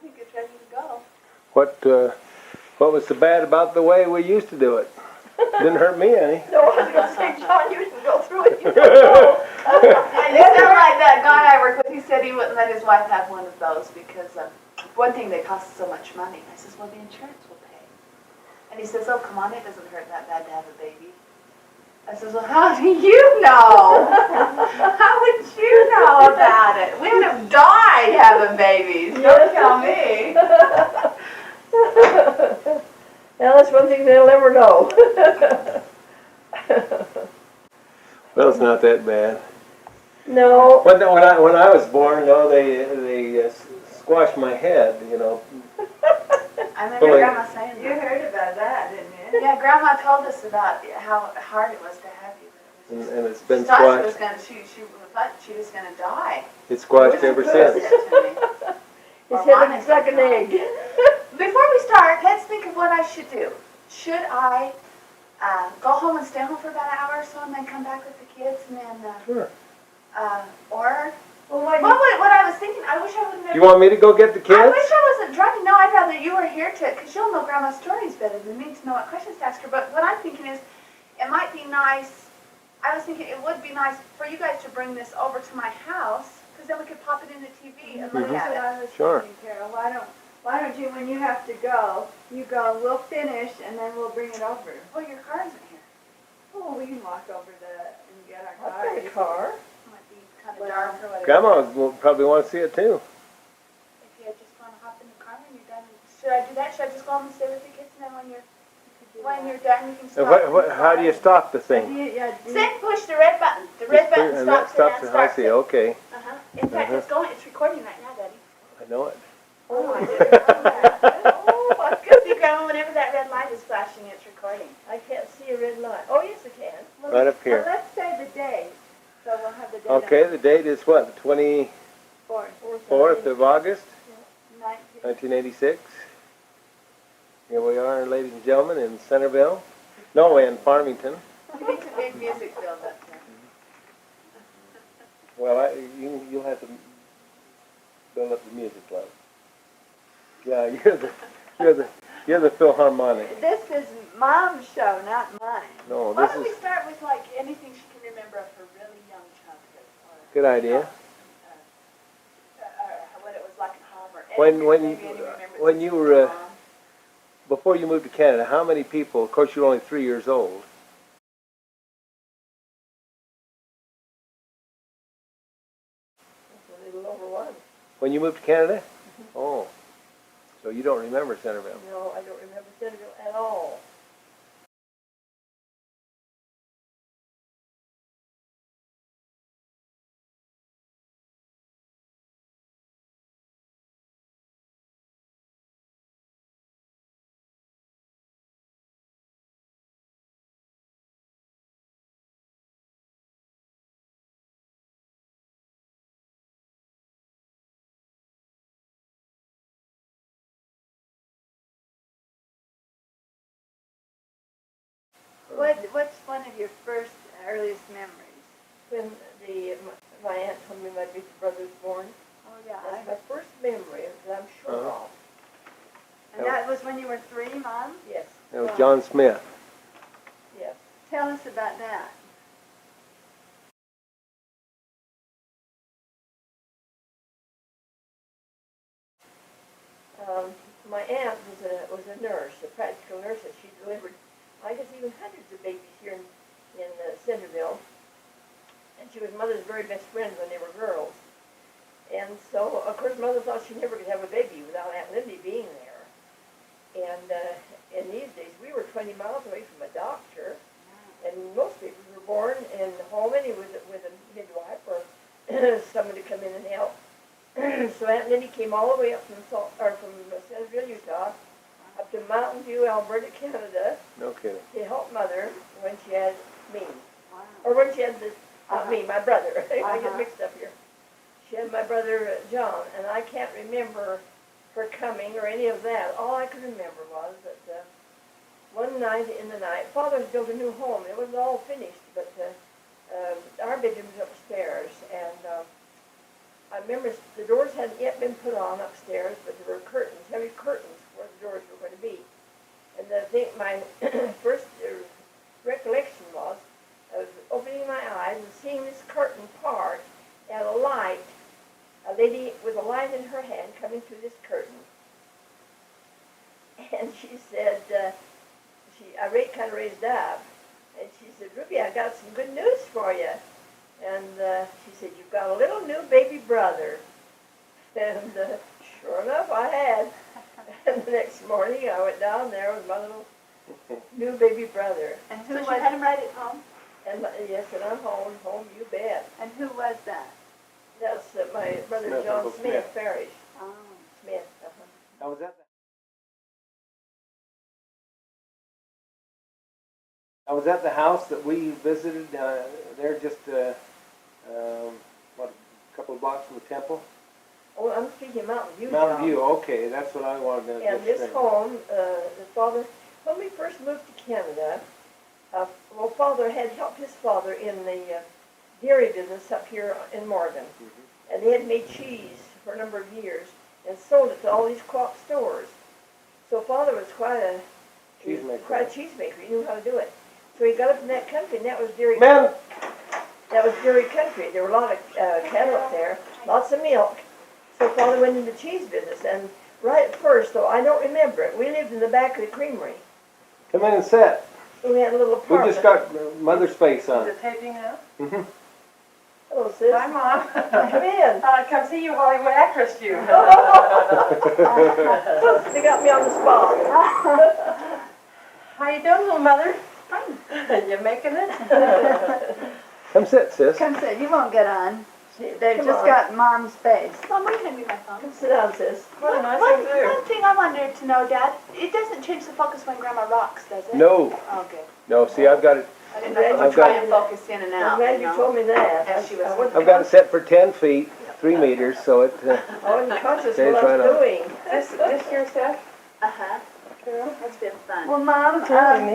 think it's ready to go. What was so bad about the way we used to do it? Didn't hurt me any. No, I was going to say, John, you didn't go through it. You don't know. And it sounded like that guy I work with, he said he wouldn't let his wife have one of those because, one thing, they cost so much money. I says, well, the insurance will pay. And he says, oh, come on, it doesn't hurt that bad to have a baby. I says, well, how do you know? How would you know about it? We would have died having babies. Don't tell me. Now, that's one thing they'll never know. Well, it's not that bad. No. When I was born, they squashed my head, I remember Grandma saying that. You heard about that, didn't you? Yeah, Grandma told us about how hard it was to have you. And it's been She thought squashed. she thought she was going to die. It's squashed ever since. His head looks like an egg. Before we start, let's think of what I should do. Should I go home and stay home for about an hour or so and then come back with the kids and then, Sure. or, Well, what I was thinking, I wish I wouldn't have. You want me to go get the I kids? wish I wasn't driving. No, I'd rather you were here because you'll know Grandma's stories better than me to know what questions to ask her. But what I'm thinking is, it might be nice, I was thinking it would be nice for you guys to bring this over to my house because then we could pop it in the TV and look at it. I was Sure. thinking, Carol, why don't you, when you have to go, you go, we'll finish, and then we'll bring it over. Well, your car isn't here. Oh, we can walk over and get our car. I've got a car. It might be kind of dark or whatever. Grandma will probably want to see it too. If you just want to hop in the car when you're done, should I do that? Should I just go home and stay with the kids and then when you're done you can stop? How do you stop the thing? Then push the red button. The red button And that stops it and I starts see. it. Okay, In fact, it's going. It's recording right now, Daddy. I know it. Oh, I didn't know that. Oh, I can see Grandma whenever that red light is flashing. It's recording. I can't see a red light. Oh, yes, I can. Right up Well, here. let's say the date, so we'll have the date. Okay, the date is what? The 24th of August, 1986. Here we are, ladies and gentlemen, in Centerville. No, in Farmington. You need some big music build up there. Well, you'll have to build up the music club. Yeah, you're the Philharmonic. This is Mom's show, not mine. No, Why this don't we is start with like anything she can remember of her really young childhood? Or, good idea. or what it was like at home or When maybe any remembrances when you from were Mom. before you moved to Canada, how many people? Of course, you were only 3 years old. A little over one. When you moved to Canada? Oh, so you don't remember Centerville? No, I don't remember Centerville at all. What's one of your first, earliest memories? When my aunt told me my big brother was born. Oh, yeah. That's my first memory that I'm sure of. And that was when you were 3, Mom? Yes. That was John Smith. Yes. Tell us about that. My aunt was a nurse, a practical nurse, and she delivered, I guess, even hundreds of babies here in Centerville. And she was Mother's very best friend when they were girls. And so, of course, Mother thought she never could have a baby without Aunt Lindy being there. And in these days, we were 20 miles away from a doctor, and most babies were born in home with a midwife or someone to come in and help. So Aunt Lindy came all the way up from Centerville, Utah, up to Mountain View, Alberta, Canada, No kidding. to help Mother when she had me. Wow. Or when she had my brother. I get mixed up here. She had my brother John, and I can't remember her coming or any of that. All I could remember was that one night in the night, Father had built a new home. It wasn't all finished, but our bedroom was upstairs, and remember the doors hadn't yet been put on upstairs, but there were curtains, heavy curtains where the doors were going to be. And I think my first recollection was, I was opening my eyes and seeing this curtain part and a light, a lady with a light in her hand coming through this curtain. And she said, I kind of raised up, and she said, Rubie, I got some good news for you. And she said, you've got a little new baby brother. And sure enough, I had. And the next morning, I went down there with my little new baby brother. And who was? So you had him right at home? And yes, and I'm home, you bet. And who was that? That's my brother Smith, John Uncle Smith Parrish. Oh. Smith. How was that? I was at the house that we visited there just a couple of blocks from the temple. Oh, I'm speaking Mountain View. Mountain View, okay, that's what I wanted to And this home, the father, when we first moved to Canada, Father had helped his father in the dairy business up here in Morgan. Mm-hmm. And they had made cheese for a number of years and sold it to all these co-op stores. So Father was quite a cheesemaker. He knew how to do it. So he got up in that country, and that was dairy. Man. That was dairy country. There were a lot of cattle up there, lots of milk. So Father went into the cheese business, and right at first, though, I don't remember it. We lived in the back of the creamery. Come in and sit. We had a little apartment. We just got Mother's face on. Is it taping now? Mm-hmm. Hello, sis. Hi, Mom. Come in. Come see you, Hollywood actress, you. They got me on the spot. How you doing, little mother? Fine. You making it? Come sit, sis. Come sit, you won't get on. They've Come just on. got Mom's face. Mom, will you hand me my phone? Sit down, sis. What a nice thing to do. One thing I wanted to know, Dad, it doesn't change the focus when Grandma rocks, does it? No, Oh, good. no, see, I've got it. I didn't know if I've you try got- and focus in and out. I'm glad you told me that. As she was- I wasn't I've got it set for 10 feet, 3 meters, so it I wasn't conscious Stays what I right was on. doing. This your stuff? Uh-huh. That's been fun. Well, Mom, Telling me.